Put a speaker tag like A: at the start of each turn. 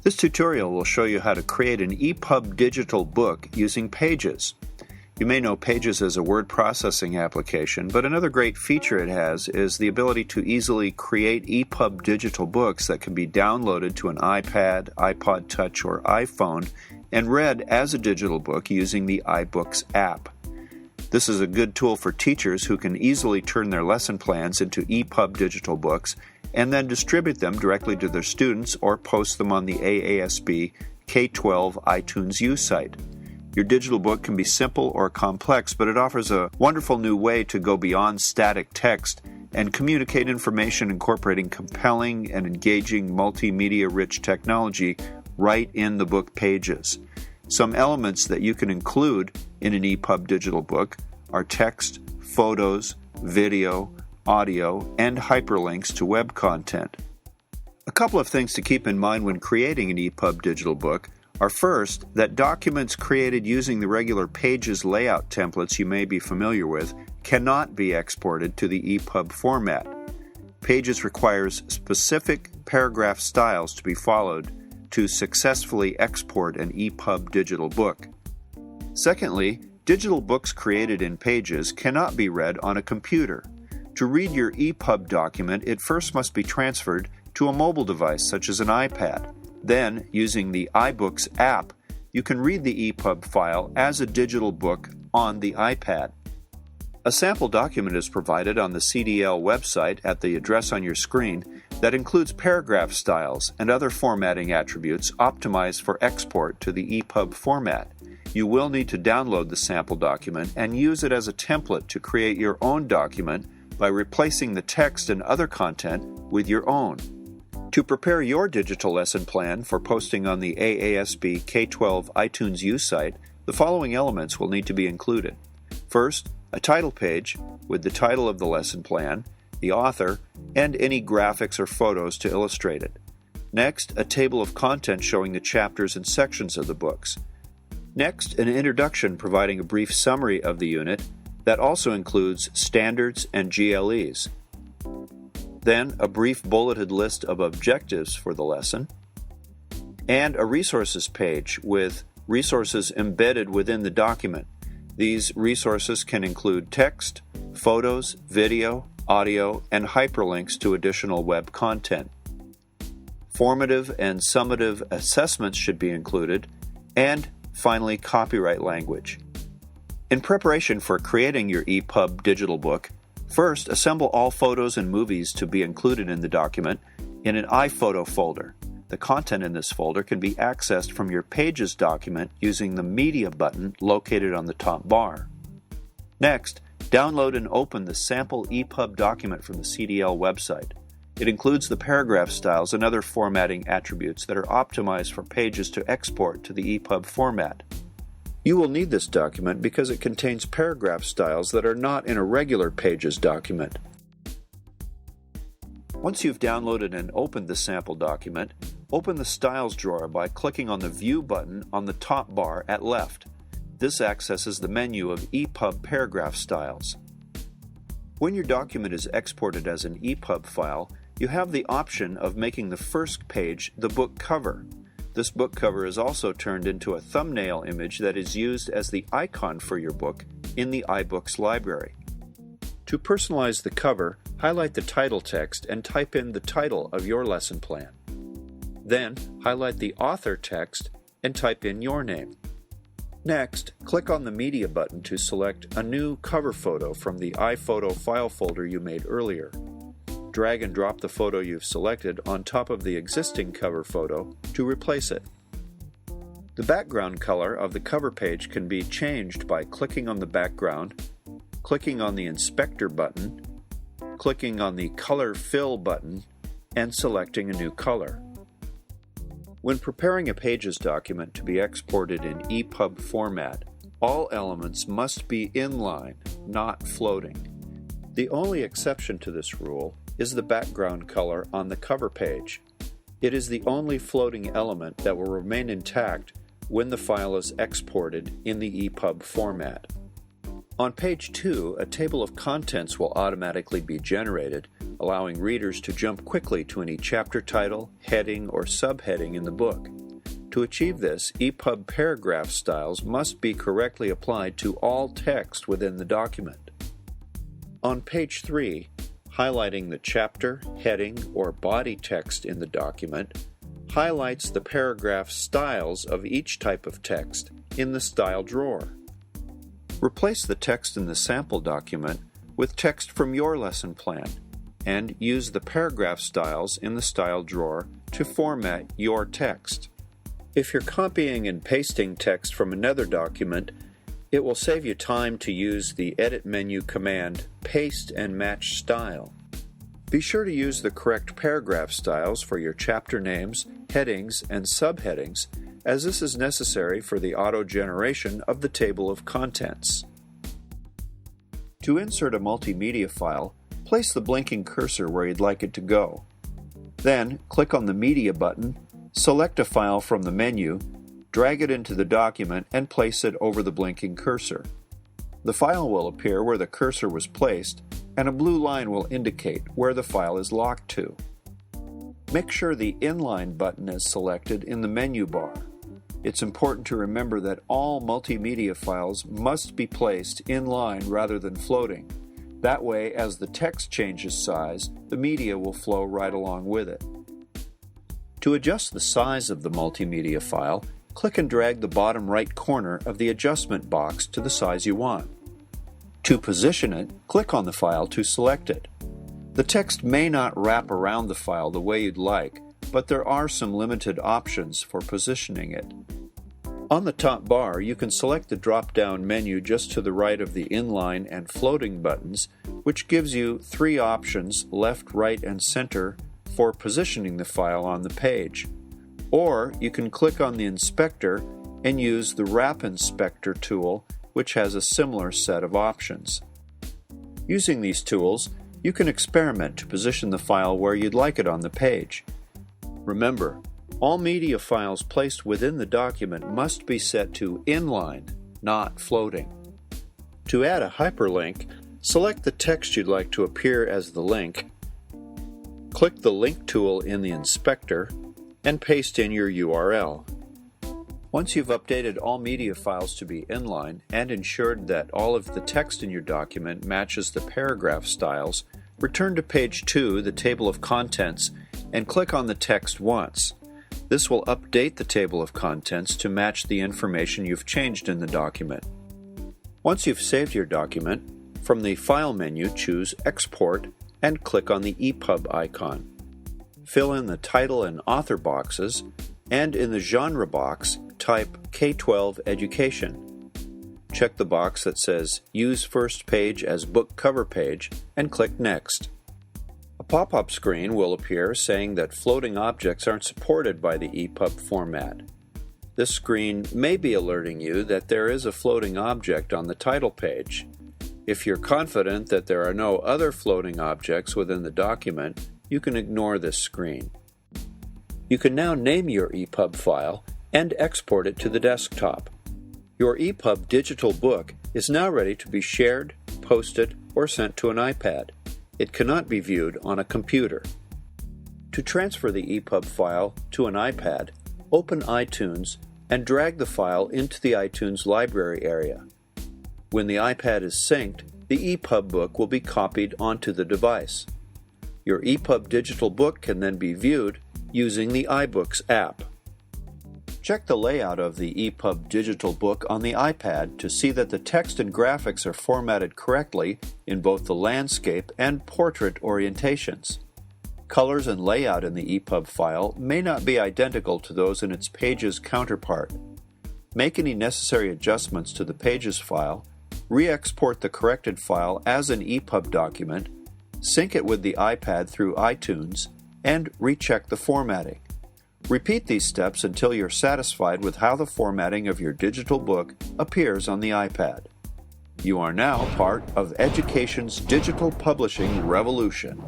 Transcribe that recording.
A: This tutorial will show you how to create an ePub digital book using Pages. You may know Pages as a word processing application, but another great feature it has is the ability to easily create ePub digital books that can be downloaded to an iPad, iPod Touch, or iPhone and read as a digital book using the iBooks app. This is a good tool for teachers who can easily turn their lesson plans into ePub digital books and then distribute them directly to their students or post them on the AASB K-12 iTunes U site. Your digital book can be simple or complex, but it offers a wonderful new way to go beyond static text and communicate information incorporating compelling and engaging multimedia-rich technology right in the book pages. Some elements that you can include in an ePub digital book are text, photos, video, audio, and hyperlinks to web content. A couple of things to keep in mind when creating an ePub digital book are first, that documents created using the regular Pages layout templates you may be familiar with cannot be exported to the ePub format. Pages requires specific paragraph styles to be followed to successfully export an ePub digital book. Secondly, digital books created in Pages cannot be read on a computer. To read your ePub document, it first must be transferred to a mobile device such as an iPad. Then, using the iBooks app, you can read the ePub file as a digital book on the iPad. A sample document is provided on the CDL website at the address on your screen that includes paragraph styles and other formatting attributes optimized for export to the ePub format. You will need to download the sample document and use it as a template to create your own document by replacing the text and other content with your own. To prepare your digital lesson plan for posting on the AASB K-12 iTunes U site, the following elements will need to be included. First, a title page with the title of the lesson plan, the author, and any graphics or photos to illustrate it. Next, a table of contents showing the chapters and sections of the books. Next, an introduction providing a brief summary of the unit that also includes standards and GLEs. Then, a brief bulleted list of objectives for the lesson, and a resources page with resources embedded within the document. These resources can include text, photos, video, audio, and hyperlinks to additional web content. Formative and summative assessments should be included, and finally, copyright language. In preparation for creating your ePub digital book, first, assemble all photos and movies to be included in the document in an iPhoto folder. The content in this folder can be accessed from your Pages document using the Media button located on the top bar. Next, download and open the sample ePub document from the CDL website. It includes the paragraph styles and other formatting attributes that are optimized for Pages to export to the ePub format. You will need this document because it contains paragraph styles that are not in a regular Pages document. Once you've downloaded and opened the sample document, open the Styles drawer by clicking on the View button on the top bar at left. This accesses the menu of ePub paragraph styles. When your document is exported as an ePub file, you have the option of making the first page the book cover. This book cover is also turned into a thumbnail image that is used as the icon for your book in the iBooks library. To personalize the cover, highlight the title text and type in the title of your lesson plan. Then, highlight the author text and type in your name. Next, click on the Media button to select a new cover photo from the iPhoto file folder you made earlier. Drag and drop the photo you've selected on top of the existing cover photo to replace it. The background color of the cover page can be changed by clicking on the background, clicking on the Inspector button, clicking on the Color Fill button, and selecting a new color. When preparing a Pages document to be exported in ePub format, all elements must be inline, not floating. The only exception to this rule is the background color on the cover page. It is the only floating element that will remain intact when the file is exported in the ePub format. On page 2, a table of contents will automatically be generated, allowing readers to jump quickly to any chapter title, heading, or subheading in the book. To achieve this, ePub paragraph styles must be correctly applied to all text within the document. On page 3, highlighting the chapter, heading, or body text in the document highlights the paragraph styles of each type of text in the Style drawer. Replace the text in the sample document with text from your lesson plan, and use the paragraph styles in the Style drawer to format your text. If you're copying and pasting text from another document, it will save you time to use the Edit menu command Paste and Match Style. Be sure to use the correct paragraph styles for your chapter names, headings, and subheadings, as this is necessary for the auto-generation of the table of contents. To insert a multimedia file, place the blinking cursor where you'd like it to go. Then, click on the Media button, select a file from the menu, drag it into the document, and place it over the blinking cursor. The file will appear where the cursor was placed, and a blue line will indicate where the file is locked to. Make sure the Inline button is selected in the menu bar. It's important to remember that all multimedia files must be placed in line rather than floating. That way, as the text changes size, the media will flow right along with it. To adjust the size of the multimedia file, click and drag the bottom right corner of the adjustment box to the size you want. To position it, click on the file to select it. The text may not wrap around the file the way you'd like, but there are some limited options for positioning it. On the top bar, you can select the drop-down menu just to the right of the inline and floating buttons, which gives you 3 options, left, right, and center, for positioning the file on the page. Or you can click on the inspector and use the Wrap Inspector tool, which has a similar set of options. Using these tools, you can experiment to position the file where you'd like it on the page. Remember, all media files placed within the document must be set to inline, not floating. To add a hyperlink, select the text you'd like to appear as the link, click the Link tool in the inspector, and paste in your URL. Once you've updated all media files to be inline and ensured that all of the text in your document matches the paragraph styles, return to page 2, the table of contents, and click on the text once. This will update the table of contents to match the information you've changed in the document. Once you've saved your document, from the File menu choose Export and click on the ePub icon. Fill in the title and author boxes, and in the genre box, type K-12 Education. Check the box that says Use First Page as Book Cover Page and click Next. A pop-up screen will appear saying that floating objects aren't supported by the ePub format. This screen may be alerting you that there is a floating object on the title page. If you're confident that there are no other floating objects within the document, you can ignore this screen. You can now name your ePub file and export it to the desktop. Your ePub digital book is now ready to be shared, posted, or sent to an iPad. It cannot be viewed on a computer. To transfer the ePub file to an iPad, open iTunes and drag the file into the iTunes library area. When the iPad is synced, the ePub book will be copied onto the device. Your ePub digital book can then be viewed using the iBooks app. Check the layout of the ePub digital book on the iPad to see that the text and graphics are formatted correctly in both the landscape and portrait orientations. Colors and layout in the ePub file may not be identical to those in its Pages counterpart. Make any necessary adjustments to the Pages file, re-export the corrected file as an ePub document, sync it with the iPad through iTunes, and recheck the formatting. Repeat these steps until you're satisfied with how the formatting of your digital book appears on the iPad. You are now part of education's digital publishing revolution.